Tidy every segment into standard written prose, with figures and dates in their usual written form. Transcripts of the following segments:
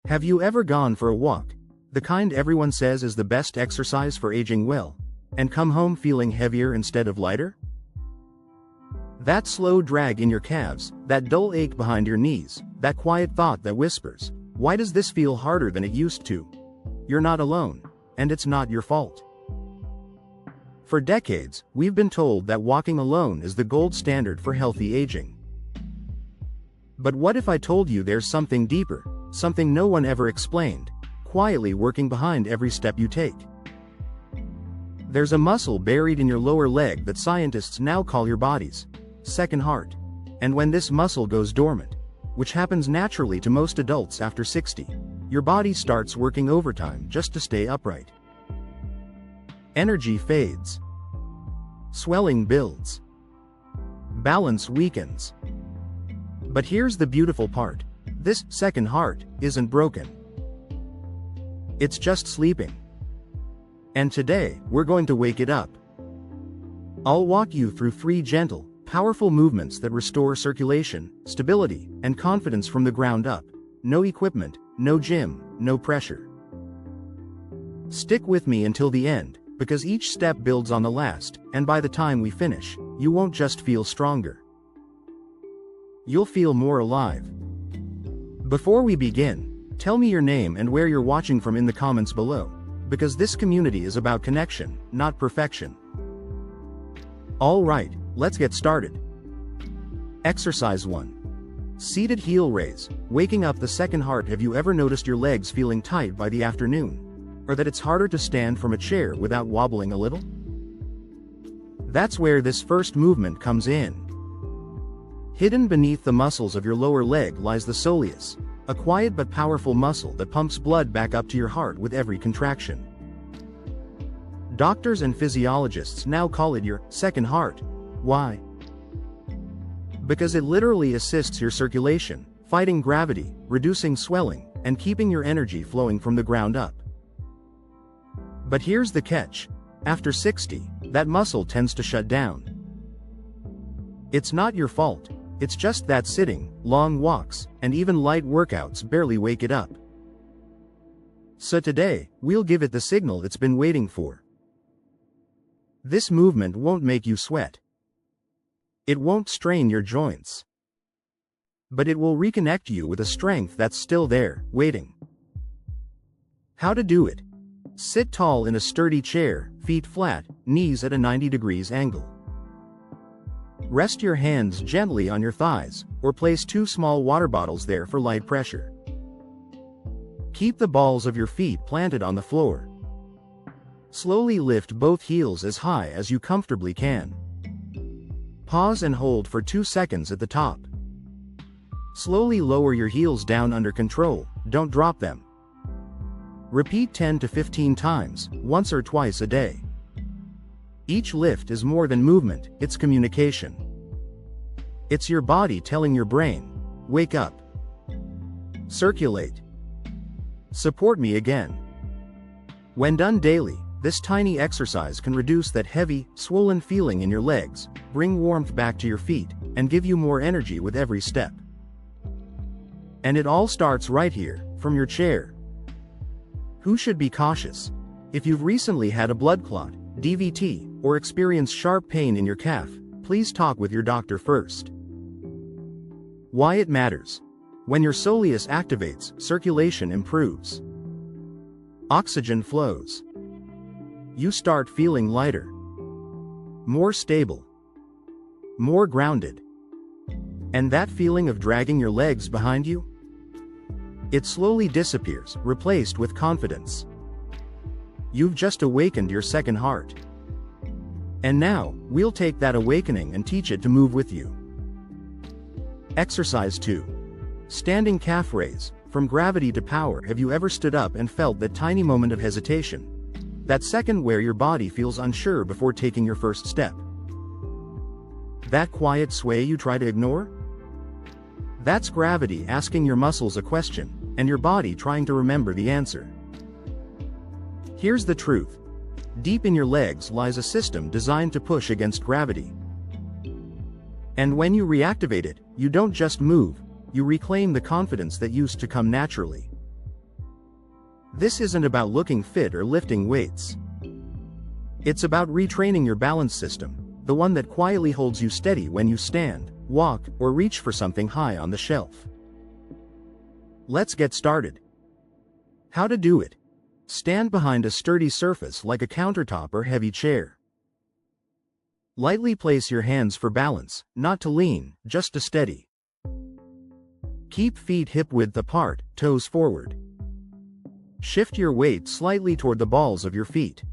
Have you ever gone for a walk, the kind everyone says is the best exercise for aging well, and come home feeling heavier instead of lighter? That slow drag in your calves, that dull ache behind your knees, that quiet thought that whispers, "Why does this feel harder than it used to?" You're not alone, and it's not your fault. For decades, we've been told that walking alone is the gold standard for healthy aging. But what if I told you there's something deeper, something no one ever explained, quietly working behind every step you take? There's a muscle buried in your lower leg that scientists now call your body's second heart. And when this muscle goes dormant, which happens naturally to most adults after 60, your body starts working overtime just to stay upright. Energy fades. Swelling builds. Balance weakens. But here's the beautiful part. This second heart isn't broken. It's just sleeping. And today, we're going to wake it up. I'll walk you through 3 gentle, powerful movements that restore circulation, stability, and confidence from the ground up. No equipment, no gym, no pressure. Stick with me until the end, because each step builds on the last, and by the time we finish, you won't just feel stronger. You'll feel more alive. Before we begin, tell me your name and where you're watching from in the comments below, because this community is about connection, not perfection. Alright, let's get started. Exercise 1. Seated heel raise, waking up the second heart. Have you ever noticed your legs feeling tight by the afternoon? Or that it's harder to stand from a chair without wobbling a little? That's where this first movement comes in. Hidden beneath the muscles of your lower leg lies the soleus, a quiet but powerful muscle that pumps blood back up to your heart with every contraction. Doctors and physiologists now call it your second heart. Why? Because it literally assists your circulation, fighting gravity, reducing swelling, and keeping your energy flowing from the ground up. But here's the catch. After 60, that muscle tends to shut down. It's not your fault. It's just that sitting, long walks, and even light workouts barely wake it up. So today, we'll give it the signal it's been waiting for. This movement won't make you sweat. It won't strain your joints. But it will reconnect you with a strength that's still there, waiting. How to do it? Sit tall in a sturdy chair, feet flat, knees at a 90 degrees angle. Rest your hands gently on your thighs, or place 2 small water bottles there for light pressure. Keep the balls of your feet planted on the floor. Slowly lift both heels as high as you comfortably can. Pause and hold for 2 seconds at the top. Slowly lower your heels down under control, don't drop them. Repeat 10 to 15 times, once or twice a day. Each lift is more than movement, it's communication. It's your body telling your brain, wake up. Circulate. Support me again. When done daily, this tiny exercise can reduce that heavy, swollen feeling in your legs, bring warmth back to your feet, and give you more energy with every step. And it all starts right here, from your chair. Who should be cautious? If you've recently had a blood clot, DVT, or experienced sharp pain in your calf, please talk with your doctor first. Why it matters. When your soleus activates, circulation improves. Oxygen flows. You start feeling lighter, more stable, more grounded. And that feeling of dragging your legs behind you? It slowly disappears, replaced with confidence. You've just awakened your second heart. And now, we'll take that awakening and teach it to move with you. Exercise 2. Standing calf raise, from gravity to power. Have you ever stood up and felt that tiny moment of hesitation? That second where your body feels unsure before taking your first step? That quiet sway you try to ignore? That's gravity asking your muscles a question, and your body trying to remember the answer. Here's the truth. Deep in your legs lies a system designed to push against gravity. And when you reactivate it, you don't just move, you reclaim the confidence that used to come naturally. This isn't about looking fit or lifting weights. It's about retraining your balance system, the one that quietly holds you steady when you stand, walk, or reach for something high on the shelf. Let's get started. How to do it. Stand behind a sturdy surface like a countertop or heavy chair. Lightly place your hands for balance, not to lean, just to steady. Keep feet hip-width apart, toes forward. Shift your weight slightly toward the balls of your feet.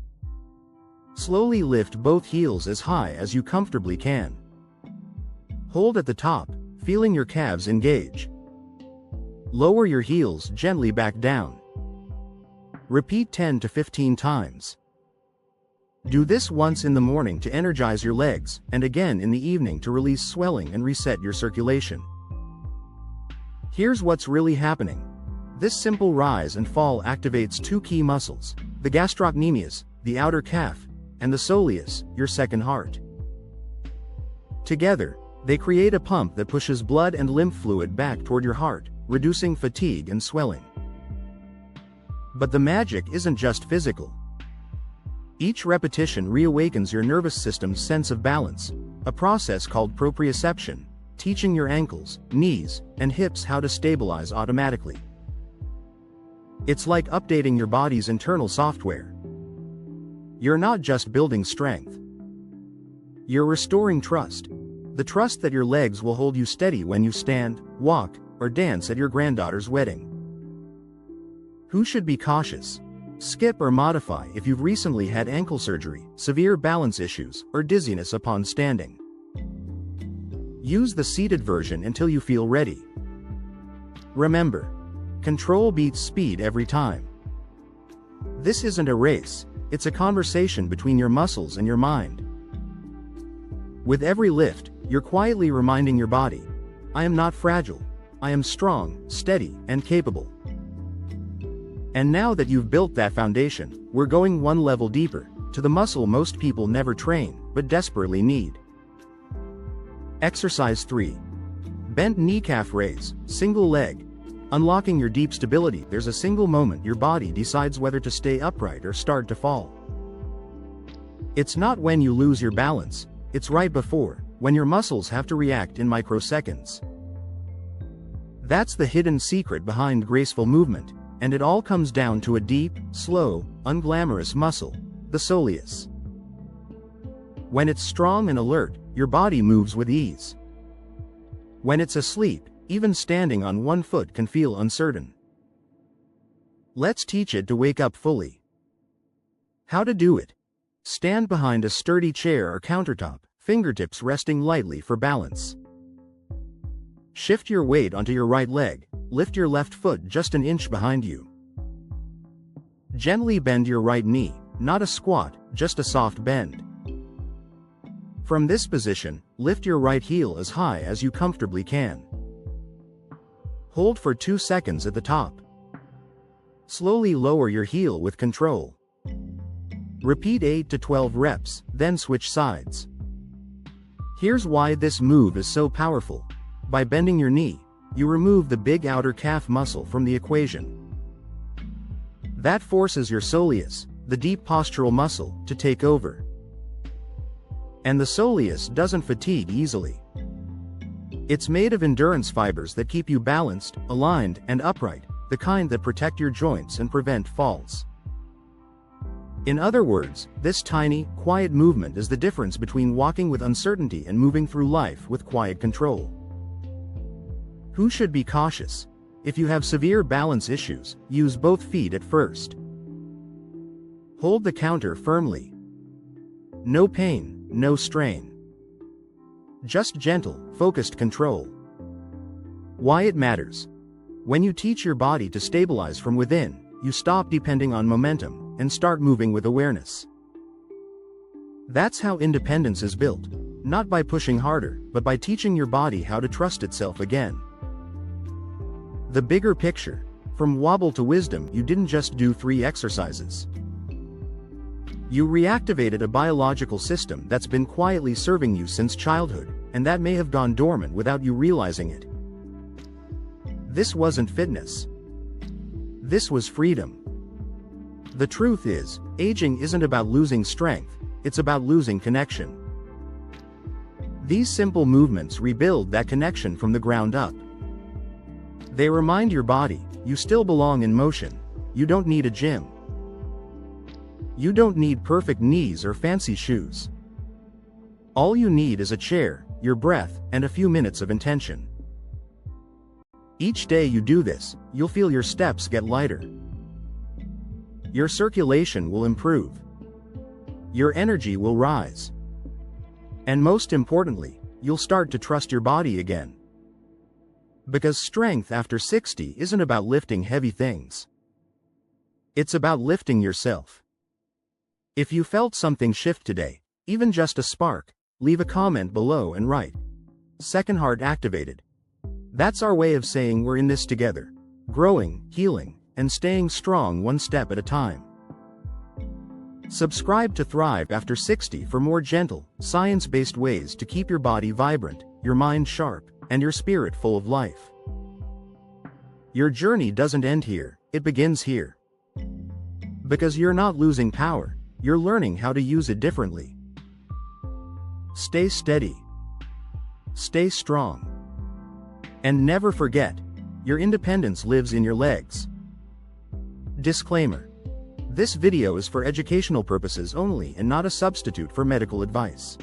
Slowly lift both heels as high as you comfortably can. Hold at the top, feeling your calves engage. Lower your heels gently back down. Repeat 10 to 15 times. Do this once in the morning to energize your legs, and again in the evening to release swelling and reset your circulation. Here's what's really happening. This simple rise and fall activates two key muscles, the gastrocnemius, the outer calf, and the soleus, your second heart. Together, they create a pump that pushes blood and lymph fluid back toward your heart, reducing fatigue and swelling. But the magic isn't just physical. Each repetition reawakens your nervous system's sense of balance, a process called proprioception, teaching your ankles, knees, and hips how to stabilize automatically. It's like updating your body's internal software. You're not just building strength. You're restoring trust. The trust that your legs will hold you steady when you stand, walk, or dance at your granddaughter's wedding. Who should be cautious? Skip or modify if you've recently had ankle surgery, severe balance issues, or dizziness upon standing. Use the seated version until you feel ready. Remember, control beats speed every time. This isn't a race, it's a conversation between your muscles and your mind. With every lift, you're quietly reminding your body, I am not fragile, I am strong, steady, and capable. And now that you've built that foundation, we're going one level deeper, to the muscle most people never train, but desperately need. Exercise 3. Bent kneecap raise, single leg. Unlocking your deep stability. There's a single moment your body decides whether to stay upright or start to fall. It's not when you lose your balance, it's right before, when your muscles have to react in microseconds. That's the hidden secret behind graceful movement, and it all comes down to a deep, slow, unglamorous muscle, the soleus. When it's strong and alert, your body moves with ease. When it's asleep, even standing on one foot can feel uncertain. Let's teach it to wake up fully. How to do it. Stand behind a sturdy chair or countertop, fingertips resting lightly for balance. Shift your weight onto your right leg, lift your left foot just an inch behind you. Gently bend your right knee, not a squat, just a soft bend. From this position, lift your right heel as high as you comfortably can. Hold for 2 seconds at the top. Slowly lower your heel with control. Repeat 8 to 12 reps, then switch sides. Here's why this move is so powerful. By bending your knee, you remove the big outer calf muscle from the equation. That forces your soleus, the deep postural muscle, to take over. And the soleus doesn't fatigue easily. It's made of endurance fibers that keep you balanced, aligned, and upright, the kind that protect your joints and prevent falls. In other words, this tiny, quiet movement is the difference between walking with uncertainty and moving through life with quiet control. Who should be cautious? If you have severe balance issues, use both feet at first. Hold the counter firmly. No pain, no strain. Just gentle, focused control. Why it matters. When you teach your body to stabilize from within, you stop depending on momentum and start moving with awareness. That's how independence is built, not by pushing harder, but by teaching your body how to trust itself again. The bigger picture. From wobble to wisdom, you didn't just do 3 exercises. You reactivated a biological system that's been quietly serving you since childhood, and that may have gone dormant without you realizing it. This wasn't fitness. This was freedom. The truth is, aging isn't about losing strength, it's about losing connection. These simple movements rebuild that connection from the ground up. They remind your body, you still belong in motion, you don't need a gym. You don't need perfect knees or fancy shoes. All you need is a chair, your breath, and a few minutes of intention. Each day you do this, you'll feel your steps get lighter. Your circulation will improve. Your energy will rise. And most importantly, you'll start to trust your body again. Because strength after 60 isn't about lifting heavy things. It's about lifting yourself. If you felt something shift today, even just a spark, leave a comment below and write, "Second heart activated." That's our way of saying we're in this together, growing, healing, and staying strong one step at a time. Subscribe to Thrive After 60 for more gentle, science-based ways to keep your body vibrant, your mind sharp, and your spirit full of life. Your journey doesn't end here, it begins here. Because you're not losing power, you're learning how to use it differently. Stay steady. Stay strong. And never forget, your independence lives in your legs. Disclaimer. This video is for educational purposes only and not a substitute for medical advice.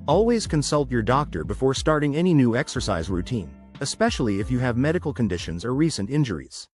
Always consult your doctor before starting any new exercise routine, especially if you have medical conditions or recent injuries.